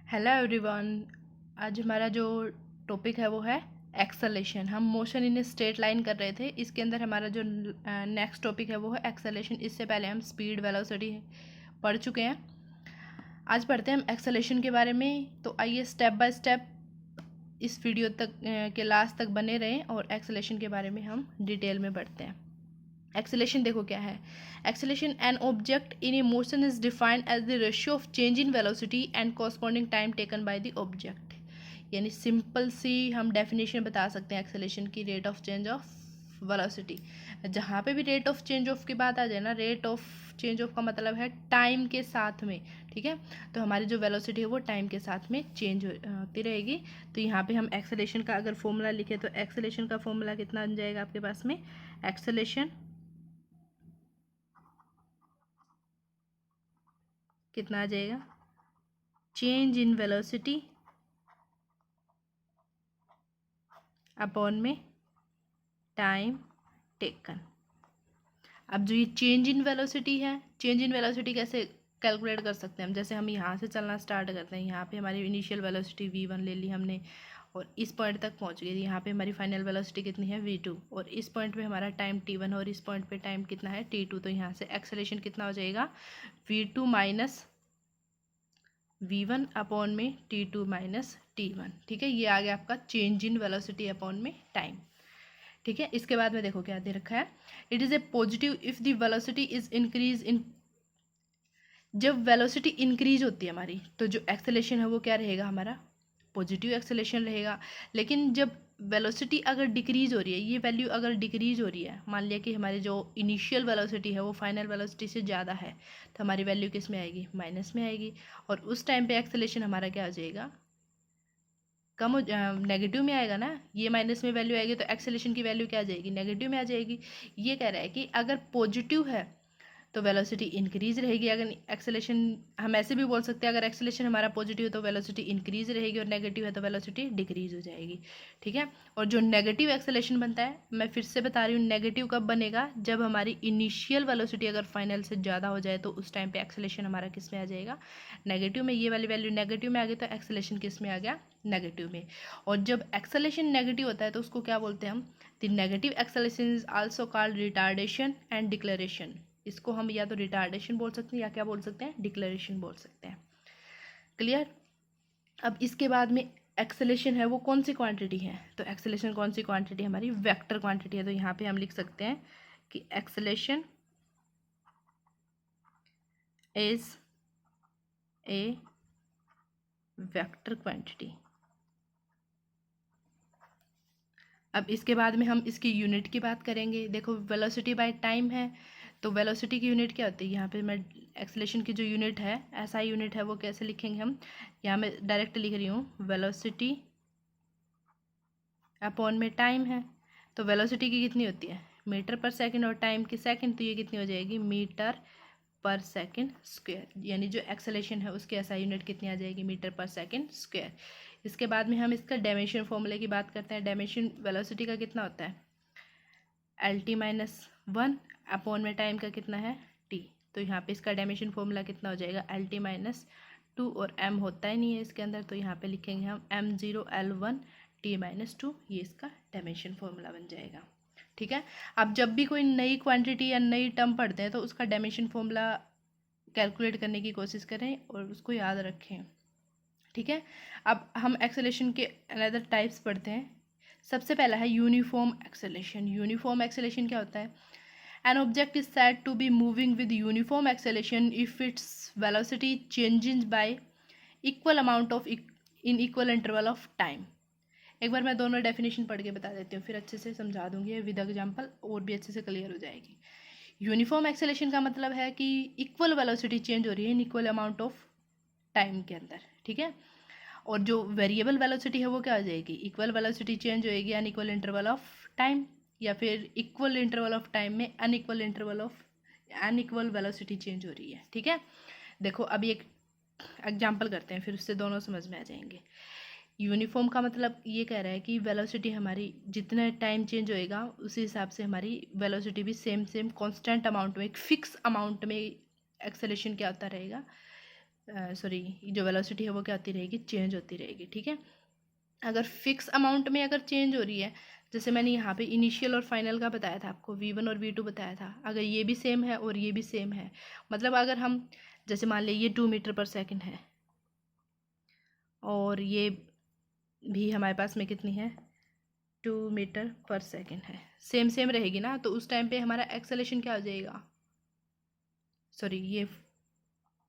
Hello everyone. आज हमारा जो टॉपिक है वो है एक्सेलेरेशन। हम मोशन इन स्ट्रेट लाइन कर रहे थे। इसके अंदर हमारा जो नेक्स्ट टॉपिक है वो है एक्सेलेरेशन। इससे पहले हम स्पीड वेलोसिटी पढ़ चुके हैं। आज पढ़ते हैं हम एक्सेलेरेशन के बारे में। तो आइए स्टेप बाय स्टेप इस वीडियो तक के लास्ट तक बने रहें और एक्सेलेरेशन के बारे में हम डिटेल में पढ़ते हैं। एक्सेलेरेशन देखो क्या है। Acceleration an object in a motion is defined as the ratio of change in velocity and corresponding time taken by the object. यानी सिंपल सी हम डेफिनेशन बता सकते हैं एक्सेलेरेशन की, rate of change of velocity. जहाँ पे भी रेट ऑफ चेंज ऑफ की बात आ जाए ना, रेट ऑफ चेंज ऑफ का मतलब है टाइम के साथ में। ठीक है, तो हमारी जो वेलोसिटी है वो टाइम के साथ में चेंज होती रहेगी। तो यहाँ पे हम एक्सेलेरेशन का अगर फॉर्मूला लिखे तो एक्सेलेरेशन का फॉर्मूला कितना बन जाएगा आपके पास में। एक्सेलेरेशन कितना आ जाएगा, चेंज इन वेलोसिटी अपॉन में टाइम टेकन। अब जो ये चेंज इन वेलोसिटी है, चेंज इन वेलोसिटी कैसे कैलकुलेट कर सकते हैं हम। जैसे हम यहाँ से चलना स्टार्ट करते हैं, यहाँ पे हमारी इनिशियल वेलोसिटी v1 ले ली हमने और इस पॉइंट तक पहुँच गई। यहाँ पे हमारी फाइनल वेलोसिटी कितनी है v2 और इस पॉइंट पे हमारा टाइम t1 और इस पॉइंट पे टाइम कितना है t2। तो यहाँ से एक्सेलेरेशन कितना हो जाएगा, v2 माइनस v1 अपॉन में t2 माइनस t1। ठीक है, ये आ गया आपका चेंज इन वेलोसिटी अपॉन में टाइम। ठीक है, इसके बाद में देखो क्या दे रखा है। It is a positive if the velocity is increase in. जब वेलोसिटी इंक्रीज होती है हमारी तो जो एक्सेलेरेशन है वो क्या रहेगा, हमारा पॉजिटिव एक्सेलेरेशन रहेगा। लेकिन जब वेलोसिटी अगर डिक्रीज हो रही है, ये वैल्यू अगर डिक्रीज हो रही है, मान लिया कि हमारी जो इनिशियल वेलोसिटी है वो फाइनल वेलोसिटी से ज़्यादा है, तो हमारी वैल्यू किस में आएगी, माइनस में आएगी। और उस टाइम पे एक्सेलेरेशन हमारा क्या हो जाएगा, कम हो, नेगेटिव में आएगा ना। ये माइनस में वैल्यू आएगी तो एक्सेलेरेशन की वैल्यू क्या आ जाएगी, नेगेटिव में आ जाएगी। ये कह रहा है कि अगर पॉजिटिव है तो वेलोसिटी इंक्रीज रहेगी। अगर एक्सेलेरेशन, हम ऐसे भी बोल सकते हैं, अगर एक्सेलेरेशन हमारा पॉजिटिव है तो वेलोसिटी इंक्रीज रहेगी और नेगेटिव है तो वेलोसिटी डिक्रीज हो जाएगी। ठीक है, और जो नेगेटिव एक्सेलेरेशन बनता है, मैं फिर से बता रही हूँ, नेगेटिव कब बनेगा, जब हमारी इनिशियल वेलोसिटी अगर फाइनल से ज़्यादा हो जाए तो उस टाइम पे एक्सेलेरेशन हमारा किस में आ जाएगा, नेगेटिव में। ये वाली वैल्यू नेगेटिव में आ गई तो एक्सेलेरेशन किस में आ गया, नेगेटिव में। और जब एक्सेलेरेशन नेगेटिव होता है तो उसको क्या बोलते हैं हम, the negative acceleration is also called retardation and declaration. इसको हम या तो रिटार्डेशन बोल सकते हैं या क्या बोल सकते हैं, डिक्लेरेशन बोल सकते हैं। क्लियर। अब इसके बाद में एक्सेलेरेशन है वो कौन सी क्वांटिटी है, तो एक्सेलेरेशन कौन सी क्वांटिटी है, हमारी वेक्टर क्वांटिटी है। तो यहाँ पे हम लिख सकते हैं कि acceleration is a vector quantity. अब इसके बाद में हम इसकी यूनिट की बात करेंगे। देखो वेलोसिटी बाय टाइम है, तो वेलोसिटी की यूनिट क्या होती है, यहाँ पे मैं एक्सेलेरेशन की जो यूनिट है, ऐसा यूनिट है, वो कैसे लिखेंगे हम। यहाँ मैं डायरेक्ट लिख रही हूँ, वेलोसिटी अपॉन में टाइम है। तो वेलोसिटी की कितनी होती है, मीटर पर सेकंड, और टाइम की सेकंड, तो ये कितनी हो जाएगी, मीटर पर सेकंड स्क्वायर। यानी जो एक्सेलेरेशन है उसकी ऐसा यूनिट कितनी आ जाएगी, मीटर पर सेकंड स्क्वायर। इसके बाद में हम इसका डायमेंशन फॉर्मूले की बात करते हैं। डायमेंशन वेलोसिटी का कितना होता है, L T minus one upon में टाइम का कितना है, टी। तो यहाँ पे इसका डायमेंशन फॉर्मूला कितना हो जाएगा, एल टी माइनस टू, और एम होता ही नहीं है इसके अंदर, तो यहाँ पे लिखेंगे हम M zero L one T minus two. ये इसका डायमेंशन फॉर्मूला बन जाएगा। ठीक है, अब जब भी कोई नई क्वांटिटी या नई टर्म पढ़ते हैं तो उसका डायमेंशन फॉर्मूला कैलकुलेट करने की कोशिश करें और उसको याद रखें। ठीक है, अब हम एक्सेलेरेशन के अनदर टाइप्स पढ़ते हैं। सबसे पहला है यूनिफॉर्म एक्सेलेरेशन। यूनिफॉर्म एक्सेलेरेशन क्या होता है, an object is said to be moving with uniform acceleration if its velocity changes by equal amount of in equal interval of time. एक बार मैं दोनों डेफिनेशन पढ़ के बता देती हूँ, फिर अच्छे से समझा दूंगी विद एग्जाम्पल, और भी अच्छे से क्लियर हो जाएगी। यूनिफॉर्म एक्सेलेरेशन का मतलब है कि इक्वल वेलोसिटी चेंज हो रही है in equal amount of time के अंदर। ठीक है, और जो वेरिएबल वेलोसिटी है वो क्या हो जाएगी, इक्वल वेलोसिटी चेंज होएगी अनइक्वल इंटरवल ऑफ टाइम, या फिर इक्वल इंटरवल ऑफ टाइम में अनइक्वल वेलोसिटी चेंज हो रही है। ठीक है, देखो अभी एक एग्जांपल करते हैं, फिर उससे दोनों समझ में आ जाएंगे। यूनिफॉर्म का मतलब ये कह रहा है कि वेलोसिटी हमारी जितना टाइम चेंज होएगा उसी हिसाब से हमारी वेलोसिटी भी सेम कांस्टेंट अमाउंट में, एक फिक्स अमाउंट में एक्सेलेरेशन क्या होता रहेगा, सॉरी जो वेलोसिटी है वो क्या होती रहेगी, चेंज होती रहेगी। ठीक है, अगर फिक्स अमाउंट में अगर चेंज हो रही है, जैसे मैंने यहाँ पे इनिशियल और फाइनल का बताया था आपको, V1 और V2 बताया था, अगर ये भी सेम है और ये भी सेम है, मतलब अगर हम जैसे मान लीजिए ये 2 मीटर पर सेकंड है और ये भी हमारे पास में कितनी है, 2 मीटर पर सेकंड है, सेम सेम रहेगी ना, तो उस टाइम पे हमारा एक्सेलेरेशन क्या हो जाएगा, सॉरी ये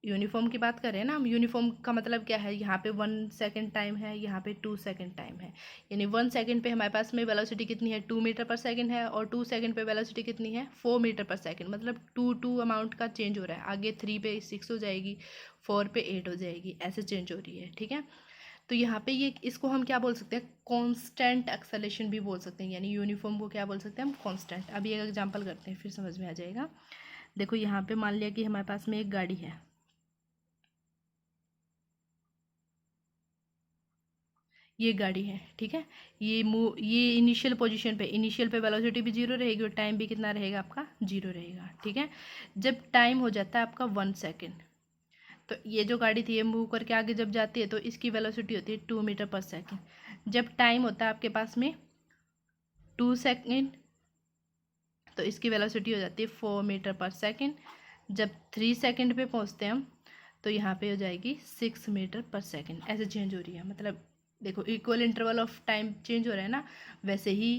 यूनिफॉर्म की बात कर रहे हैं ना हम। यूनिफॉर्म का मतलब क्या है, यहाँ पे 1 सेकेंड टाइम है, यहाँ पे 2 सेकेंड टाइम है, यानी 1 सेकेंड पे हमारे पास में वेलोसिटी कितनी है, 2 मीटर पर सेकेंड है, और 2 सेकेंड पे वेलोसिटी कितनी है, 4 मीटर पर सेकेंड, मतलब 2 अमाउंट का चेंज हो रहा है, आगे 3 पे 6 हो जाएगी, 4 पे 8 हो जाएगी, ऐसे चेंज हो रही है। ठीक है, तो यहाँ पे ये इसको हम क्या बोल सकते हैं, कॉन्स्टेंट एक्सेलेरेशन भी बोल सकते हैं, यानी यूनिफॉर्म को क्या बोल सकते हैं हम, कॉन्स्टेंट। अभी एक एग्जाम्पल करते हैं फिर समझ में आ जाएगा। देखो यहाँ पे मान लिया कि हमारे पास में एक गाड़ी है, ये गाड़ी है। ठीक है, ये इनिशियल पे वेलोसिटी भी जीरो रहेगी और टाइम भी कितना रहेगा आपका, जीरो रहेगा। ठीक है, जब टाइम हो जाता है आपका 1 सेकेंड, तो ये जो गाड़ी थी ये मूव करके आगे जब जाती है तो इसकी वेलोसिटी होती है 2 मीटर पर सेकेंड। जब टाइम होता है आपके पास में 2 सेकेंड, तो इसकी वेलोसिटी हो जाती है 4 मीटर पर सेकेंड। जब 3 सेकेंड पे पहुंचते हैं हम, तो यहाँ पे हो जाएगी 6 मीटर पर सेकेंड, ऐसे चेंज हो रही है। मतलब देखो equal interval of time change हो रहा है ना, वैसे ही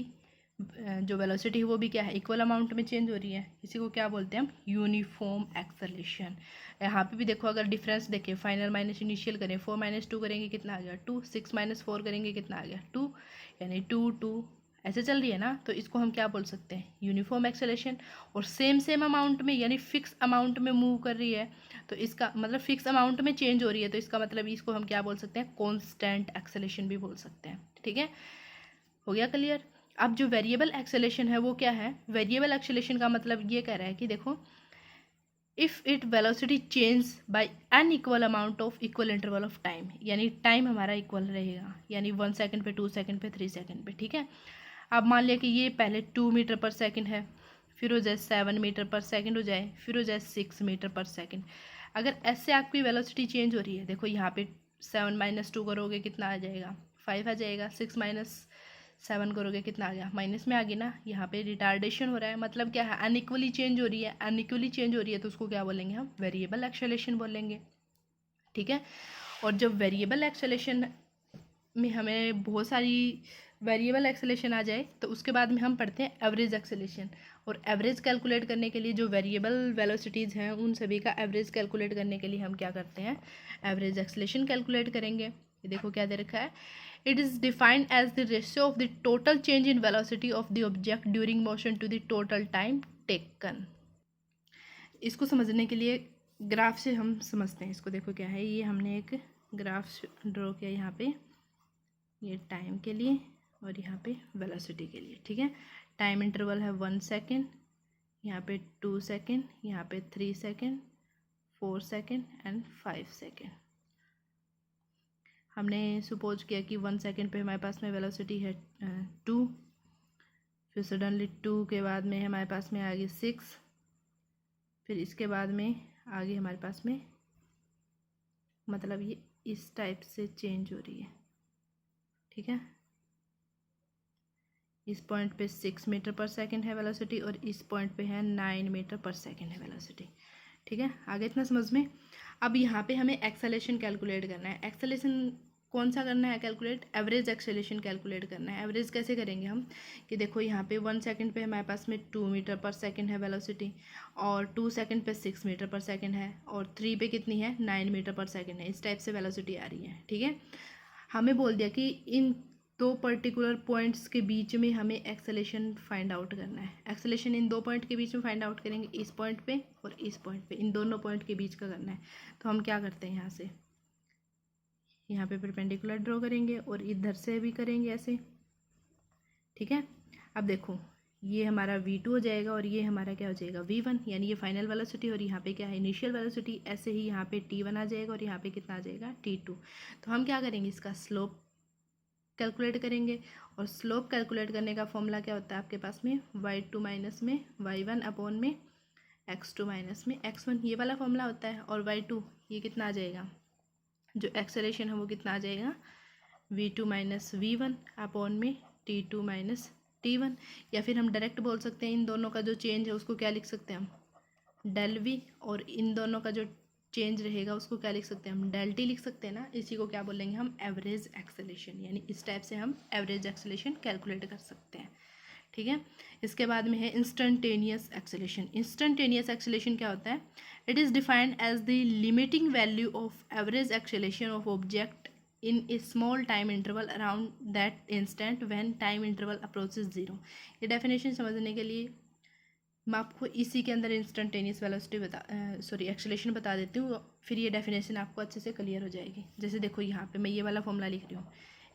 जो वेलोसिटी है वो भी क्या है, इक्वल अमाउंट में चेंज हो रही है। इसी को क्या बोलते हैं हम, यूनिफॉर्म एक्सेलरेशन। यहाँ पे भी देखो अगर डिफरेंस देखें, फाइनल माइनस इनिशियल करें, 4 माइनस 2 करेंगे कितना आ गया 2, 6 माइनस 4 करेंगे कितना आ गया 2, यानी 2 2 ऐसे चल रही है ना, तो इसको हम क्या बोल सकते हैं, यूनिफॉर्म एक्सेलरेशन। और सेम सेम अमाउंट में यानी फिक्स अमाउंट में मूव कर रही है, तो इसका मतलब फिक्स अमाउंट में चेंज हो रही है, तो इसका मतलब इसको हम क्या बोल सकते हैं, कॉन्स्टेंट एक्सेलरेशन भी बोल सकते हैं। ठीक है, हो गया क्लियर। अब जो वेरिएबल एक्सेलरेशन है वो क्या है, वेरिएबल एक्सेलरेशन का मतलब ये कह रहा है कि देखो if it velocity change by an equal amount of equal interval of time, यानी टाइम हमारा इक्वल रहेगा, यानी 1 सेकेंड पे 2 सेकेंड पे 3 सेकेंड पे। ठीक है, अब मान लिया कि ये पहले 2 मीटर पर सेकेंड है, फिर हो जाए 7 मीटर पर सेकेंड हो जाए, फिर हो जाए 6 मीटर पर सेकेंड। अगर ऐसे आपकी वेलोसिटी चेंज हो रही है, देखो यहाँ पे 7 माइनस 2 करोगे कितना आ जाएगा, 5 आ जाएगा, 6 माइनस 7 करोगे कितना आ गया, माइनस में आ गई ना, यहाँ पे रिटार्डेशन हो रहा है, मतलब क्या है, अनइक्वली चेंज हो रही है। अनइक्वली चेंज हो रही है तो उसको क्या बोलेंगे हम, वेरिएबल एक्सेलरेशन बोलेंगे। ठीक है, और जब वेरिएबल एक्सेलरेशन में हमें बहुत सारी वेरिएबल एक्सेलरेशन आ जाए, तो उसके बाद में हम पढ़ते हैं एवरेज एक्सेलरेशन। और एवरेज कैलकुलेट करने के लिए जो वेरिएबल वेलोसिटीज़ हैं उन सभी का एवरेज कैलकुलेट करने के लिए हम क्या करते हैं, एवरेज एक्सेलरेशन कैलकुलेट करेंगे। ये देखो क्या दे रखा है, it is defined as the ratio of the total change in velocity of the object during motion to the total time taken. इसको समझने के लिए ग्राफ से हम समझते हैं इसको। देखो क्या है, ये हमने एक ग्राफ ड्रॉ किया यहाँ पे, ये टाइम के लिए और यहाँ पे वेलोसिटी के लिए। ठीक है, टाइम इंटरवल है 1 सेकेंड, यहाँ पे 2 सेकेंड, यहाँ पे 3 सेकेंड, 4 सेकेंड एंड 5 सेकेंड। हमने सपोज किया कि 1 सेकेंड पे हमारे पास में वेलोसिटी है 2, फिर सडनली 2 के बाद में हमारे पास में आ गई 6, फिर इसके बाद में आगे हमारे पास में, मतलब ये इस टाइप से चेंज हो रही है। ठीक है, इस पॉइंट पे 6 मीटर पर सेकेंड है वेलोसिटी और इस पॉइंट पे है 9 मीटर पर सेकेंड है वेलोसिटी। ठीक है, आगे इतना समझ में। अब यहाँ पे हमें एक्सेलरेशन कैलकुलेट करना है। एक्सेलरेशन कौन सा करना है कैलकुलेट, एवरेज एक्सेलरेशन कैलकुलेट करना है। एवरेज कैसे करेंगे हम, कि देखो यहाँ पे 1 सेकेंड पे हमारे पास में 2 मीटर पर सेकेंड है वेलोसिटी, और 2 सेकेंड पे 6 मीटर पर सेकेंड है, और 3 पे कितनी है 9 मीटर पर सेकेंड है। इस टाइप से वेलोसिटी आ रही है। ठीक है, हमें बोल दिया कि इन दो पर्टिकुलर पॉइंट्स के बीच में हमें एक्सेलरेशन फाइंड आउट करना है। एक्सेलरेशन इन दो पॉइंट के बीच में फाइंड आउट करेंगे, इस पॉइंट पे और इस पॉइंट पे, इन दोनों पॉइंट के बीच का करना है। तो हम क्या करते हैं, यहाँ पे परपेंडिकुलर ड्रॉ करेंगे और इधर से भी करेंगे ऐसे। ठीक है, अब देखो ये हमारा V2 हो जाएगा और ये हमारा क्या हो जाएगा V1, यानी ये फाइनल वेलोसिटी और यहाँ पे क्या है इनिशियल वेलोसिटी। ऐसे ही यहाँ पे T1 आ जाएगा और यहाँ पे कितना आ जाएगा T2। तो हम क्या करेंगे, इसका स्लोप कैलकुलेट करेंगे, और स्लोप कैलकुलेट करने का फॉर्मूला क्या होता है आपके पास में, y2 माइनस में y1 अपॉन में x2 माइनस में x1, ये वाला फॉर्मूला होता है। और y2 ये कितना आ जाएगा, जो एक्सेलरेशन है वो कितना आ जाएगा, v2 माइनस v1 अपॉन में t2 माइनस t1। या फिर हम डायरेक्ट बोल सकते हैं इन दोनों का जो चेंज है उसको क्या लिख सकते हैं हम, डेल v, और इन दोनों का जो चेंज रहेगा उसको क्या लिख सकते हैं हम, डेल t लिख सकते हैं ना। इसी को क्या बोलेंगे हम, एवरेज एक्सेलरेशन, यानी इस टाइप से हम एवरेज एक्सेलरेशन कैलकुलेट कर सकते हैं। ठीक है, इसके बाद में है इंस्टेंटेनियस एक्सेलरेशन। इंस्टेंटेनियस एक्सेलरेशन क्या होता है, it is defined as the limiting value of average acceleration of object in a small time interval around that instant when time interval approaches zero. ये डेफिनेशन समझने के लिए मैं आपको इसी के अंदर इंस्टेंटेनियस वेलोसिटी एक्सेलरेशन बता देती हूँ, फिर ये डेफिनेशन आपको अच्छे से क्लियर हो जाएगी। जैसे देखो यहाँ पे मैं ये वाला फॉर्मूला लिख रही हूँ,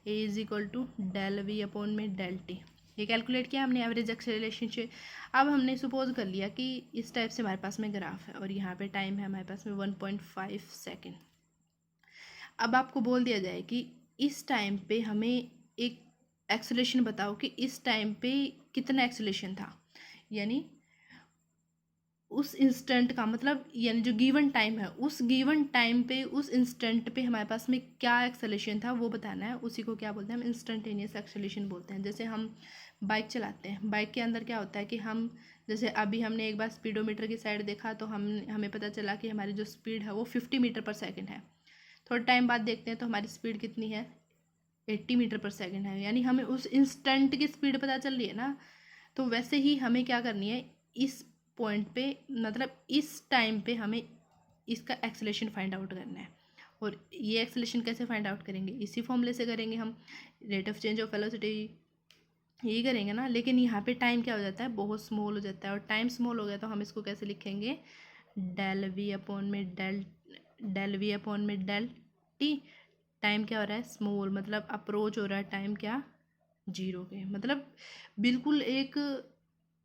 A is equal to del V upon में डेल टी। ये कैलकुलेट किया हमने एवरेज एक्सेलरेशन से। अब हमने सपोज कर लिया कि इस टाइप से हमारे पास में ग्राफ है और यहाँ पे टाइम है हमारे पास में 1.5 सेकेंड। अब आपको बोल दिया जाए कि इस टाइम पे हमें एक एक्सेलरेशन बताओ कि इस टाइम पे कितना एक्सेलरेशन था, यानी उस इंस्टेंट का मतलब, यानी जो गिवन टाइम है उस गिवन टाइम पे उस इंस्टेंट पे हमारे पास में क्या एक्सेलरेशन था वो बताना है। उसी को क्या बोलते हैं हम, इंस्टेंटेनियस एक्सेलरेशन बोलते हैं। जैसे हम बाइक चलाते हैं, बाइक के अंदर क्या होता है कि हम, जैसे अभी हमने एक बार स्पीडोमीटर की साइड देखा तो हमें पता चला कि हमारी जो स्पीड है वो 50 मीटर पर सेकेंड है। थोड़ा टाइम बाद देखते हैं तो हमारी स्पीड कितनी है, 80 मीटर पर सेकेंड है, यानी हमें उस इंस्टेंट की स्पीड पता चल रही है ना। तो वैसे ही हमें क्या करनी है, इस पॉइंट पे मतलब इस टाइम पे हमें इसका एक्सेलरेशन फाइंड आउट करना है। और ये एक्सेलरेशन कैसे फाइंड आउट करेंगे, इसी फॉर्मूले से करेंगे हम, rate of change of velocity यही करेंगे ना। लेकिन यहाँ पे टाइम क्या हो जाता है, बहुत स्मॉल हो जाता है, और टाइम स्मॉल हो गया तो हम इसको कैसे लिखेंगे, डेल वी अपॉन में डेल टी। टाइम क्या हो रहा है, स्मॉल, मतलब अप्रोच हो रहा है टाइम क्या, जीरो के, मतलब बिल्कुल एक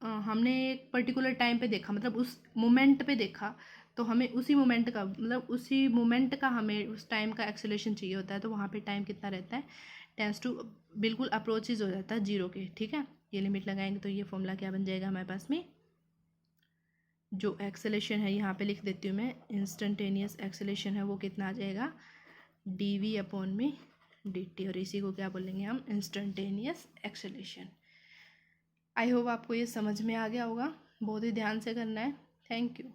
हमने एक पर्टिकुलर टाइम पे देखा, मतलब उस मोमेंट पे देखा, तो हमें उसी मोमेंट का, मतलब उसी मोमेंट का हमें उस टाइम का एक्सेलरेशन चाहिए होता है। तो वहाँ पे टाइम कितना रहता है, टेंस टू बिल्कुल अप्रोचेज हो जाता है जीरो के। ठीक है, ये लिमिट लगाएंगे तो ये फॉर्मूला क्या बन जाएगा हमारे पास में, जो एक्सेलरेशन है यहाँ पे लिख देती हूँ मैं, इंस्टेंटेनियस एक्सेलरेशन है वो कितना आ जाएगा, डी वी अपॉन में डी टी, और इसी को क्या बोलेंगे हम, इंस्टेंटेनियस एक्सेलरेशन। आई होप आपको ये समझ में आ गया होगा, बहुत ही ध्यान से करना है। Thank you.